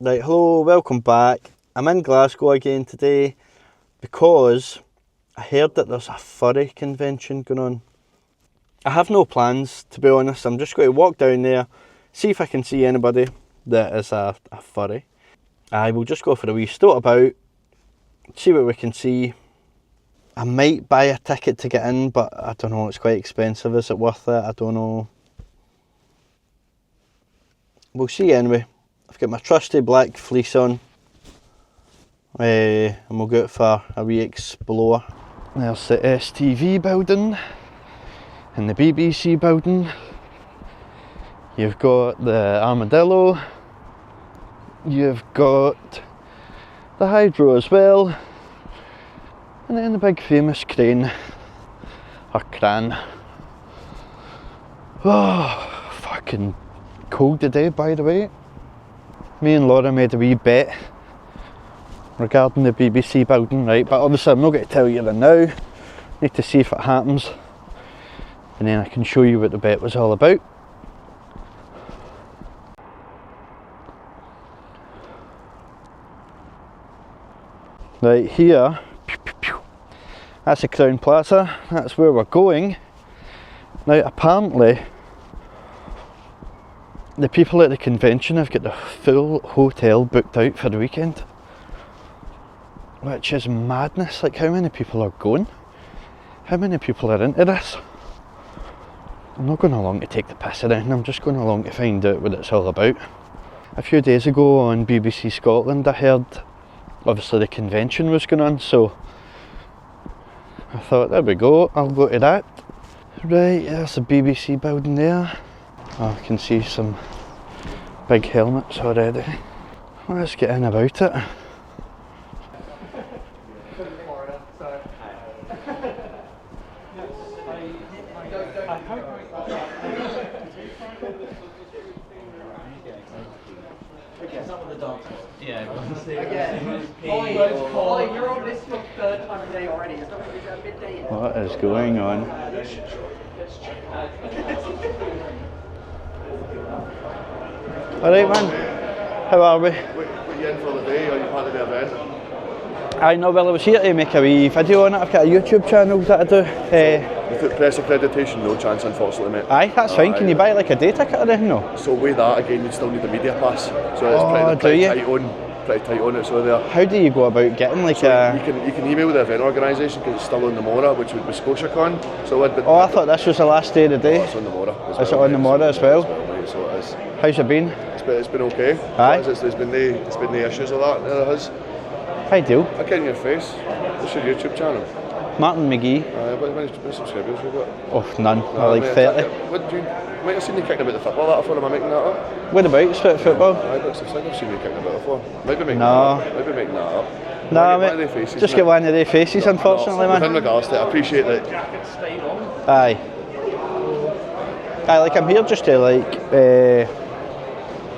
Right, hello, welcome back. I'm in Glasgow again today because I heard that there's a furry convention going on. I have no plans, to be honest. I'm just going to walk down there, see if I can see anybody that is a furry. I will just go for a wee stoat about, see what we can see. I might buy a ticket to get in, but I don't know, it's quite expensive. Is it worth it? I don't know. We'll see anyway. I've got my trusty black fleece on, and we'll go out for a wee explore. There's the STV building and the BBC building. You've got the Armadillo, you've got the Hydro as well, and then the big famous crane, or cran. Oh, fucking cold today, by the way. Me and Laura made a wee bet regarding the BBC building, right? But obviously I'm not going to tell you that now. Need to see if it happens, and then I can show you what the bet was all about. Right here, that's the Crown Plaza. That's where we're going. Now apparently the people at the convention have got the full hotel booked out for the weekend, which is madness. Like, how many people are going? How many people are into this? I'm not going along to take the piss around, I'm just going along to find out what it's all about. A few days ago on BBC Scotland I heard obviously the convention was going on, so I thought, there we go, I'll go to that. Right, there's the BBC building there. Oh, I can see some big helmets already. Let's get in about it. What is going on? Alright man, how are we? Were you in for the day, or are you part of the event? I know, well I was here to make a wee video on it. I've got a YouTube channel that I do. Without press accreditation, no chance unfortunately, mate. Aye, that's fine. Can you buy like a day ticket or anything? No? So with that again, you still need a media pass. So it's pretty tight on it, so there. How do you go about getting like a... You can email the event organisation because it's still on the Mora, which would be ScotiaCon. So oh, I thought this was the last day of the day. Oh, it's on the Mora as well. Is it on the Mora as well? So it is. How's it been? It's been okay. Aye. There's been the issues of that, there has. Ideal. I can your face. What's your YouTube channel? Martin McGee. How many subscribers have you got? Oh, none. Like 30. Might have seen you kicking about the football that before, am I making that up? Whereabouts football? I've seen you kicking about before. Might be making that up. No, mate, just get one of their faces, unfortunately, man. In regards to it, I appreciate that. Aye. Aye, like I'm here just to like,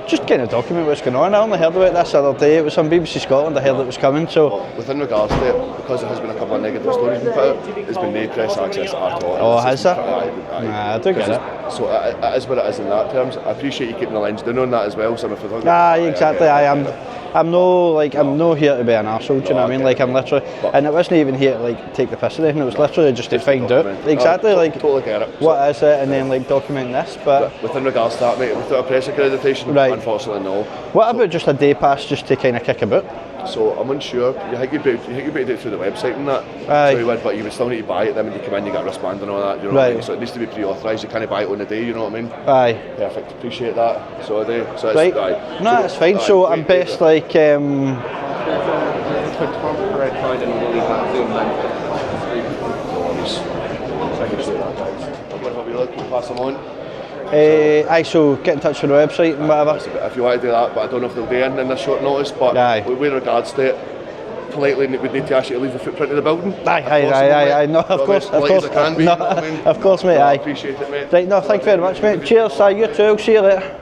just kind of document what's going on. I only heard about this the other day. It was on BBC Scotland. I heard it was coming. So, well, within regards to it, because there has been a couple of negative stories been put out, there's been no press access at all. Oh, has there? Aye. Nah, I do get it. So it is what it is in that terms. I appreciate you keeping the lines down on that as well. So if we're aye, exactly. I'm no here to be an arsehole, do you know what I mean? Like I'm literally, and it wasn't even here to like take the piss or anything, it was literally just to find out. Exactly, like totally get it. What is it, and then like document this, but within regards to that, mate, without a press accreditation, right. Unfortunately no. What about just a day pass just to kind of kick about? So I'm unsure. You think you'd be able to do it through the website and that. Aye. So you would, but you would still need to buy it. Then when you come in, you get a wristband and all that. You know what I mean? So it needs to be pre-authorised. You can't buy it on the day. You know what I mean? Aye. Perfect. Appreciate that. So I do. So it's, right. Aye. No, that's fine. So I'm best like. 24 Red Friday and we'll leave that Zoom I'm going to have you look and pass them on. Aye, so get in touch with the website and whatever. If you want to do that, but I don't know if they'll do anything in this short notice, but with regards to it, politely we'd need to actually leave the footprint of the building. Aye, no, of course, of course, mate, aye. I appreciate it, mate. Right, no, thank you very much, mate. Cheers, you too, I'll see you later.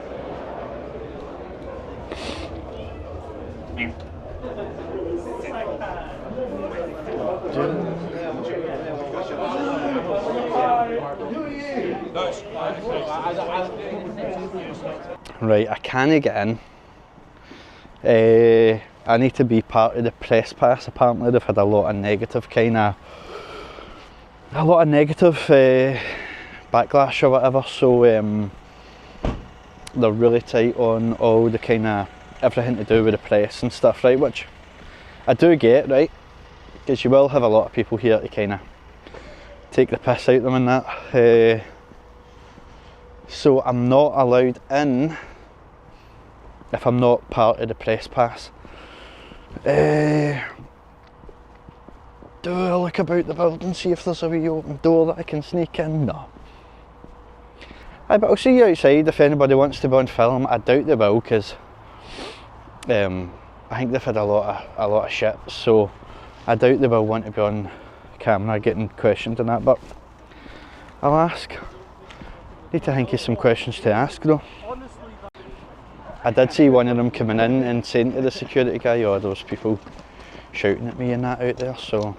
Right, I can't get in I need to be part of the press pass. Apparently they've had a lot of negative backlash or whatever, so they're really tight on all the kind of everything to do with the press and stuff, right, which I do get, right, because you will have a lot of people here to kind of take the piss out of them and that. So I'm not allowed in if I'm not part of the press pass. Do I look about the building, see if there's a wee open door that I can sneak in? No. Aye, but I'll see you outside if anybody wants to be on film. I doubt they will, because I think they've had a lot of shit, so I doubt they will want to be on camera getting questioned and that, but I'll ask. Need to think of some questions to ask though. I did see one of them coming in and saying to the security guy, oh, those people shouting at me and that out there, so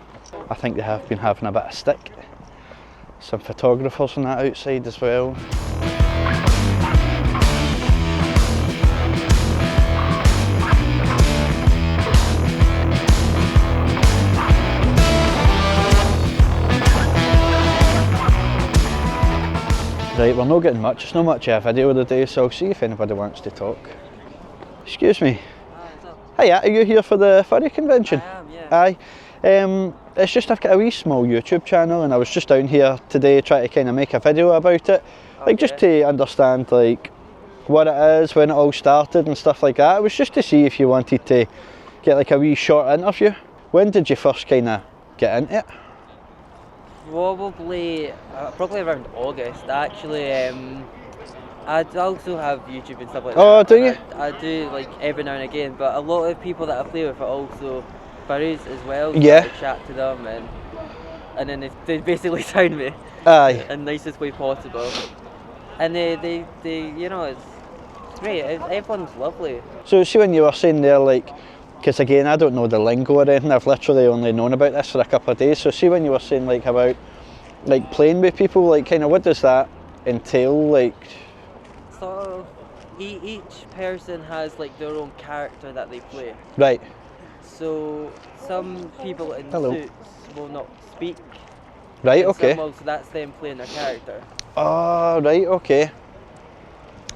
I think they have been having a bit of stick. Some photographers and that outside as well. Right, we're not getting much, it's not much of a video of the day, so I'll see if anybody wants to talk. Excuse me. Hiya, are you here for the Furry Convention? I am, yeah. Aye. It's just I've got a wee small YouTube channel and I was just down here today trying to kind of make a video about it. Like just to understand like what it is, when it all started and stuff like that. It was just to see if you wanted to get like a wee short interview. When did you first kind of get into it? Probably around August. Actually, I also have YouTube and stuff like that. Oh, do you? I do like every now and again, but a lot of people that I play with are also furries as well. So yeah. I chat to them and then they basically sound me. Aye. In the nicest way possible. And they you know, it's great. Everyone's lovely. So see when you were saying there, like, because again I don't know the lingo or anything, I've literally only known about this for a couple of days, so see when you were saying like about like playing with people, like kind of what does that entail, like? Sort of, each person has like their own character that they play. Right. So some people in Hello. suits will not speak. Right, and okay. So that's them playing their character. Oh, right, okay.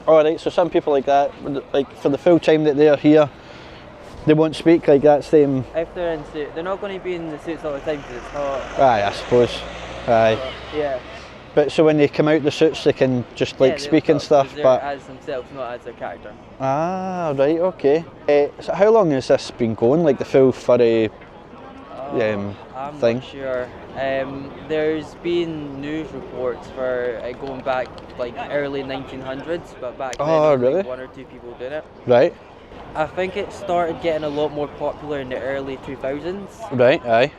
Alright, so some people like that, like for the full time that they're here, they won't speak, like that's them. If they're in suit, they're not going to be in the suits all the time because it's hot. Aye, I suppose. Aye. Yeah. But so when they come out the suits, they can just like speak and stuff, but as themselves, not as their character. Ah, right, okay. So how long has this been going, like the full furry I'm thing? not sure. There's been news reports for going back like early 1900s, but back then there was, really? like, one or two people doing it. Right. I think it started getting a lot more popular in the early 2000s. Right, aye.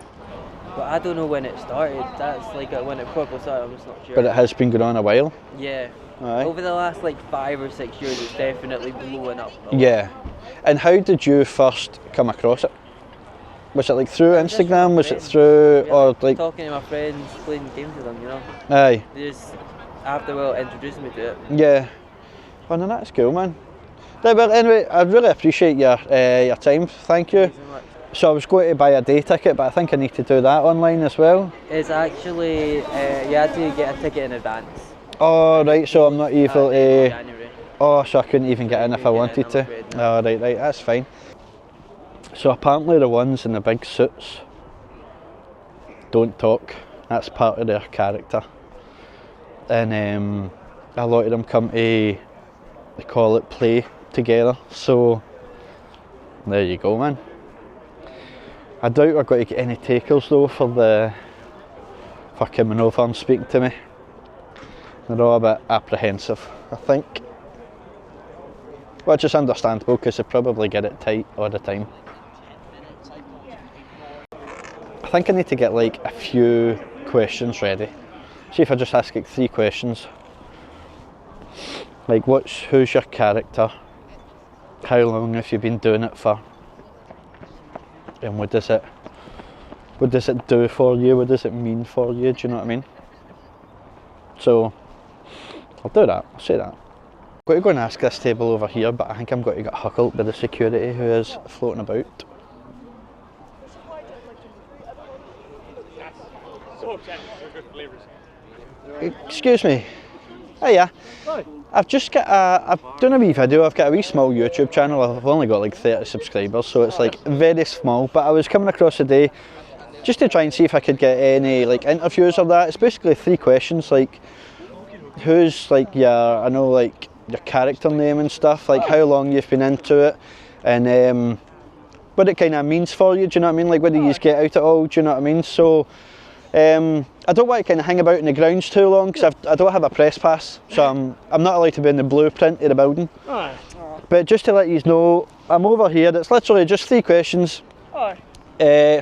But I don't know when it started. That's like when it probably started, I'm just not sure. But it has been going on a while. Yeah. Aye. Over the last like 5 or 6 years, it's definitely blowing up. Yeah. And how did you first come across it? Was it like through Instagram? Was it through, yeah, or like talking to my friends, playing games with them, you know? Aye. They just, after a while, introduced me to it. Yeah. Well, no, that's cool, man. Right, well, anyway, I really appreciate your time. Thank you. Thank you so much. So I was going to buy a day ticket, but I think I need to do that online as well. It's actually, you had to get a ticket in advance. Oh, right, so I'm not able to... January. Oh, so I couldn't even get in if I wanted to. Oh, right, that's fine. So apparently the ones in the big suits don't talk. That's part of their character. And a lot of them come to, they call it play together. So there you go, man. I doubt we're going to get any takers though for coming over and speaking to me. They're all a bit apprehensive, I think. Which is understandable because they probably get it tight all the time. I think I need to get like a few questions ready. See if I just ask like 3 questions. Like who's your character? How long have you been doing it for? And what does it do for you? What does it mean for you? Do you know what I mean? So I'll do that, I'll say that. Got to go and ask this table over here, but I think I'm going to get huckled by the security who is floating about. Excuse me. Hiya. Hi. I've just got I've done a wee video. I've got a wee small YouTube channel. I've only got like 30 subscribers, so it's like very small. But I was coming across today just to try and see if I could get any like interviews or that. It's basically 3 questions, like who's like your character name and stuff, like how long you've been into it, and what it kind of means for you. Do you know what I mean? Like what do you get out of it all? Do you know what I mean? So. I don't want to kind of hang about in the grounds too long because I don't have a press pass, so I'm not allowed to be in the blueprint of the building. Aye. But just to let you know, I'm over here. It's literally just 3 questions. Aye.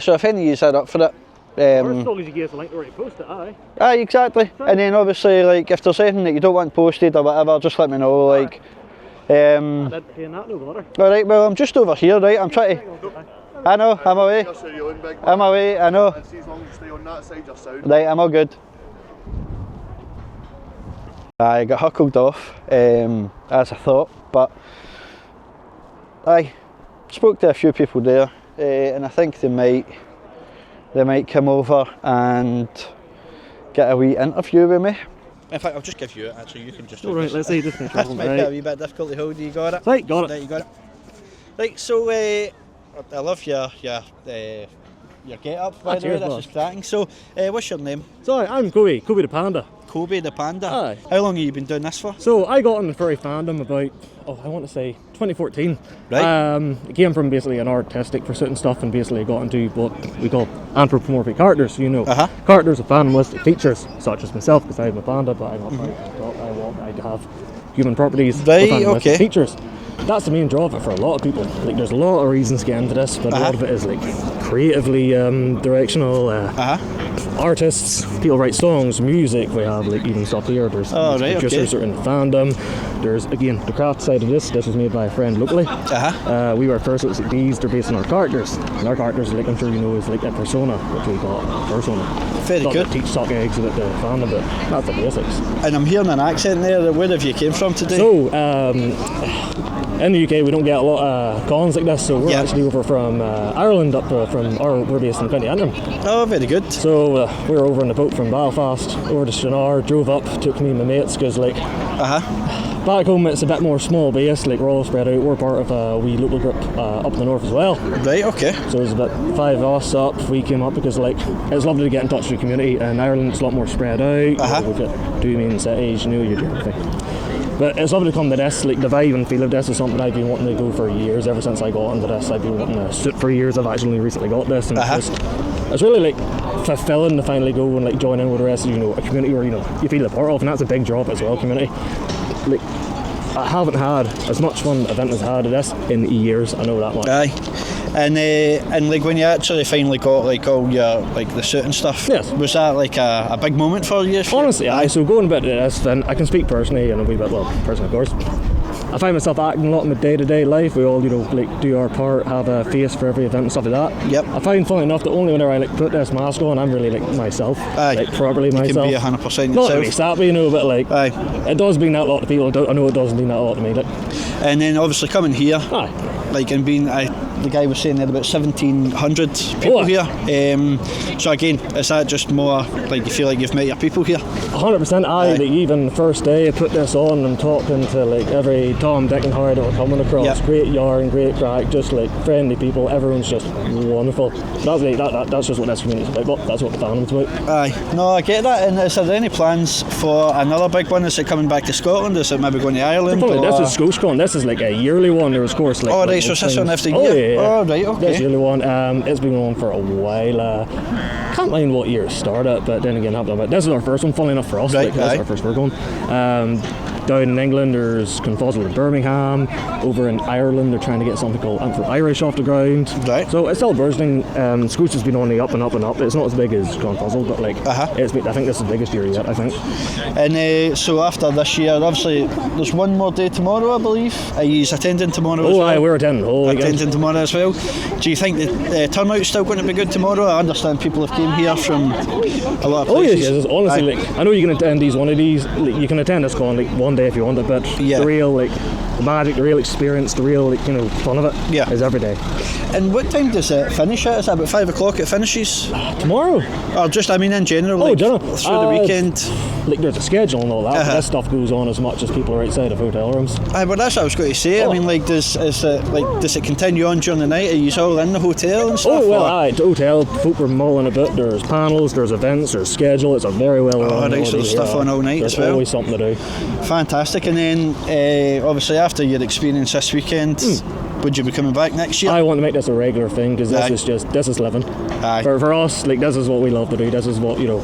So if any of you are up for it, or as long as you give us a link to already post it, aye. Aye, exactly. And then obviously, like if there's anything that you don't want posted or whatever, just let me know. Like, I did pay that, no bother. all right. Well, I'm just over here, right? I'm trying to. I know, I'm away. I'm away, I know. As long as you stay on that side, you're sound. Right, I'm all good. I got huckled off, as I thought, but I spoke to a few people there, and I think they might come over and get a wee interview with me. In fact, I'll just give you it. Actually, you can just. All right, let's see. This is Might be a wee bit difficult to hold. You got it. Right, got it. Right, you got it. Right, so I love your get up. By the way, this is cracking. So, what's your name? Sorry, I'm Kobe the Panda. Kobe the Panda. Aye. How long have you been doing this for? So I got in the furry fandom about, I want to say 2014. Right. It came from basically an artistic pursuit and stuff, and basically got into what we call anthropomorphic characters. You know, characters with animalistic features, such as myself, because I'm a panda, but I'm not I have human properties with animalistic features. That's the main draw of it for a lot of people. Like, there's a lot of reasons to get into this, but a lot of it is like creatively directional. Artists, people write songs, music. We have like even stuff here. There's producers who are in the fandom. There's again the craft side of this. This was made by a friend locally. We were first. It's like these. They're based on our characters. And our characters, like I'm sure you know, is like a persona, which we call persona. Very good. Teach suck eggs about the fandom, but that's the basics. And I'm hearing an accent there. Where have you came from today? So. In the UK, we don't get a lot of cons like this, so we're actually over from Ireland, we're based in County Antrim. Oh, very good. So we were over on the boat from Belfast over to Stranraer, drove up, took me and my mates, because like back home it's a bit more small base, like we're all spread out. We're part of a wee local group up in the north as well. Right, okay. So there's about 5 of us up. We came up because like it's lovely to get in touch with the community. In Ireland it's a lot more spread out. We've got 2 main cities, you know, you do everything. But it's lovely to come to this, like the vibe and feel of this is something I've been wanting to go for years. Ever since I got into this, I've been wanting to suit for years. I've actually recently got this, and it's really like fulfilling to finally go and like join in with the rest of, you know, a community where, you know, you feel a part of, and that's a big draw as well, community. Like, I haven't had as much fun an event as I had of this in years, I know that much. Aye. And like when you actually finally got like all your like the suit and stuff, was that like a big moment for you? Honestly, aye. So going a bit to this, then I can speak personally and a wee bit, personally of course. I find myself acting a lot in my day-to-day life. We all, you know, like do our part, have a face for every event and stuff like that. Yep. I find, funny enough, that only whenever I like put this mask on, I'm really like myself. Aye. Like properly myself. You can be 100% yourself. Not to be sappy, you know, but like, it does mean that a lot to people. I know it does mean that a lot to me. Like. And then obviously coming here, like, and being, the guy was saying there about 1,700 people here. So again, is that just more like you feel like you've met your people here? 100%. Like even the first day I put this on and talking to like every Tom, Dick and Harry that were coming across. Great yarn, great crack, just like friendly people. Everyone's just wonderful. That's just what this community is about. That's what the fandom's about. Aye. No, I get that. And is there any plans for another big one? Is it coming back to Scotland? Is it maybe going to Ireland? This is ScotiaCon. This is like a yearly one. There was, of course, like. Oh, right. So it's this one every year. Yeah. Oh, right. Okay. This yearly one. It's been on for a while. Can't mind what year it started, but then again, this is our first one. Funnily enough for us, this is our first we're going. Down in England, there's Confossil in Birmingham. Over in Ireland, they're trying to get something called Irish off the ground. Right. So it's still burgeoning. Scotia's been on the up and up and up. It's not as big as Confossil, but like, I think this is the biggest year yet, I think. And so after this year, obviously, there's one more day tomorrow, I believe. Are you attending tomorrow as well? Aye, we're attending the whole weekend. Attending tomorrow as well. Do you think the turnout's still going to be good tomorrow? I understand people have came here from a lot of places. Yes, honestly, like, I know you can attend one of these, like, you can attend this con like one day if you want it, but Yeah. the real, like, the magic, the real experience, the real, like, you know, fun of it is every day. And what time does it finish at? Is it about 5 o'clock it finishes? Tomorrow? Or just, I mean, in general, Oh, like, general. through the weekend? Like, there's a schedule and all that, but this stuff goes on as much as people are outside of hotel rooms. Aye, well, that's what I was going to say. I mean, like, does it continue on during the night? Are you all in the hotel and stuff? Oh, well, aye, the hotel, folk are mulling a bit, there's panels, there's events, there's schedule, it's a very well run. Right, so there's stuff on all night as well. There's always something to do. Fantastic. And then, obviously, after your experience this weekend, would you be coming back next year? I want to make this a regular thing, because this is living. Aye. For us, like, this is what we love to do, this is what, you know,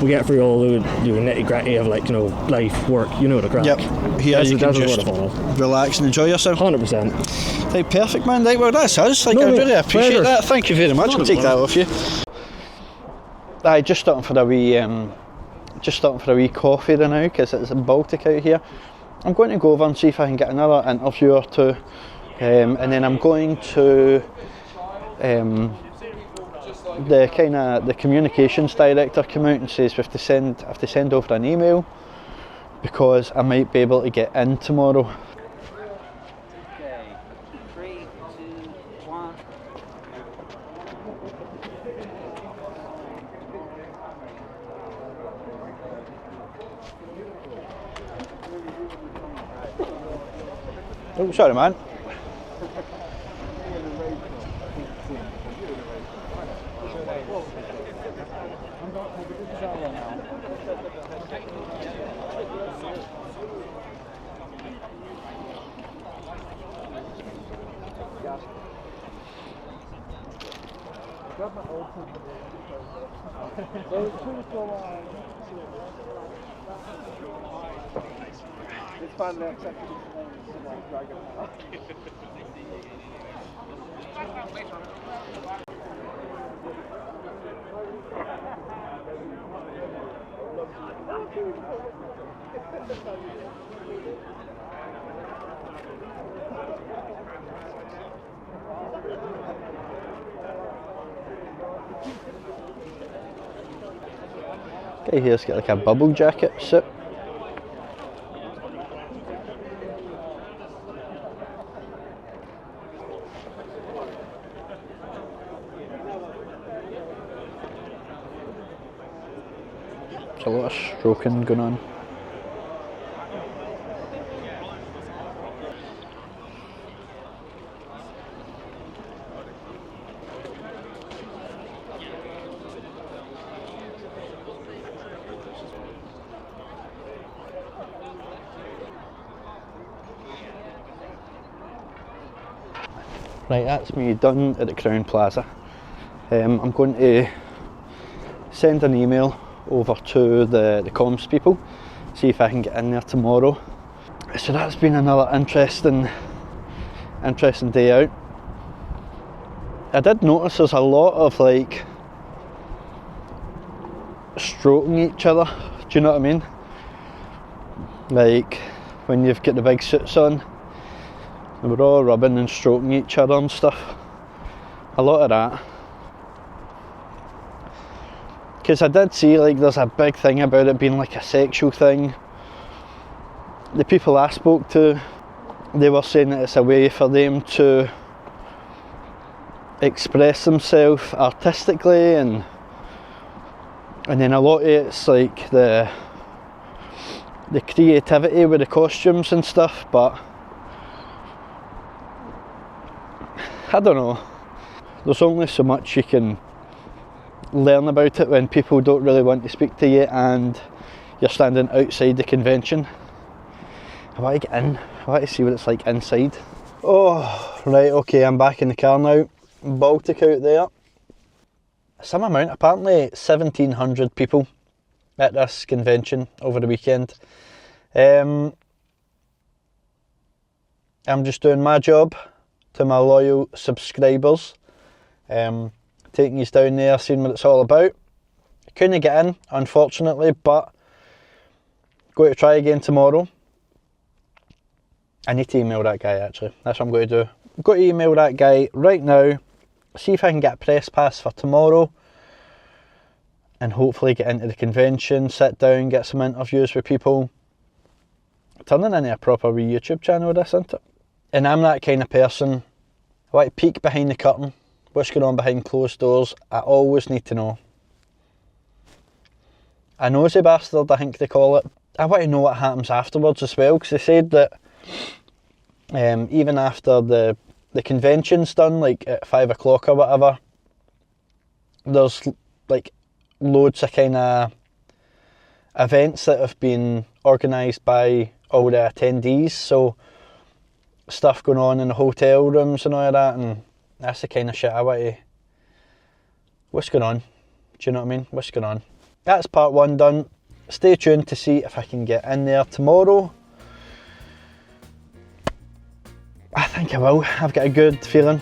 we get through all the nitty gritty of, like, you know, life, work, you know, the crack. Yep. Here you can that's just what I follow. relax and enjoy yourself. 100%. Right, perfect, man. Right, well, that's us. Like, I really appreciate pleasure. that. Thank you very much. I'll take that off you. Aye, just stopping for a wee coffee there now, because it's Baltic out here. I'm going to go over and see if I can get another interview or two, and then I'm going to the communications director come out and says we have to send over an email, because I might be able to get in tomorrow. Okay, 3, 2, 1. Oh, sorry, man. Guy here's got like a bubble jacket suit. There's a lot of stroking going on. Right, that's me done at the Crown Plaza. I'm going to send an email over to the comms people, see if I can get in there tomorrow. So that's been another interesting day out. I did notice there's a lot of like stroking each other, do you know what I mean? Like when you've got the big suits on, and we're all rubbing and stroking each other and stuff. A lot of that. Because I did see like there's a big thing about it being like a sexual thing. The people I spoke to, they were saying that it's a way for them to express themselves artistically, and then a lot of it's like the creativity with the costumes and stuff, but I don't know, there's only so much you can learn about it when people don't really want to speak to you and you're standing outside the convention. I want to get in, I want to see what it's like inside. Oh, right, okay, I'm back in the car now. Baltic out there. Some amount, apparently 1,700 people at this convention over the weekend. I'm just doing my job to my loyal subscribers, taking you down there, seeing what it's all about. Couldn't get in, unfortunately, but going to try again tomorrow. I need to email that guy actually, that's what I'm going to do. I'm going to email that guy right now, see if I can get a press pass for tomorrow, and hopefully get into the convention, sit down, get some interviews with people, turning into a proper wee YouTube channel, this, isn't it? And I'm that kind of person. I want to peek behind the curtain. What's going on behind closed doors? I always need to know. A nosy bastard, I think they call it. I want to know what happens afterwards as well, because they said that even after the convention's done, like at 5 o'clock or whatever, there's like loads of kind of events that have been organised by all the attendees, so stuff going on in the hotel rooms and all of that, and that's the kind of shit I want to... What's going on? Do you know what I mean? What's going on? That's part 1 done. Stay tuned to see if I can get in there tomorrow. I think I will. I've got a good feeling.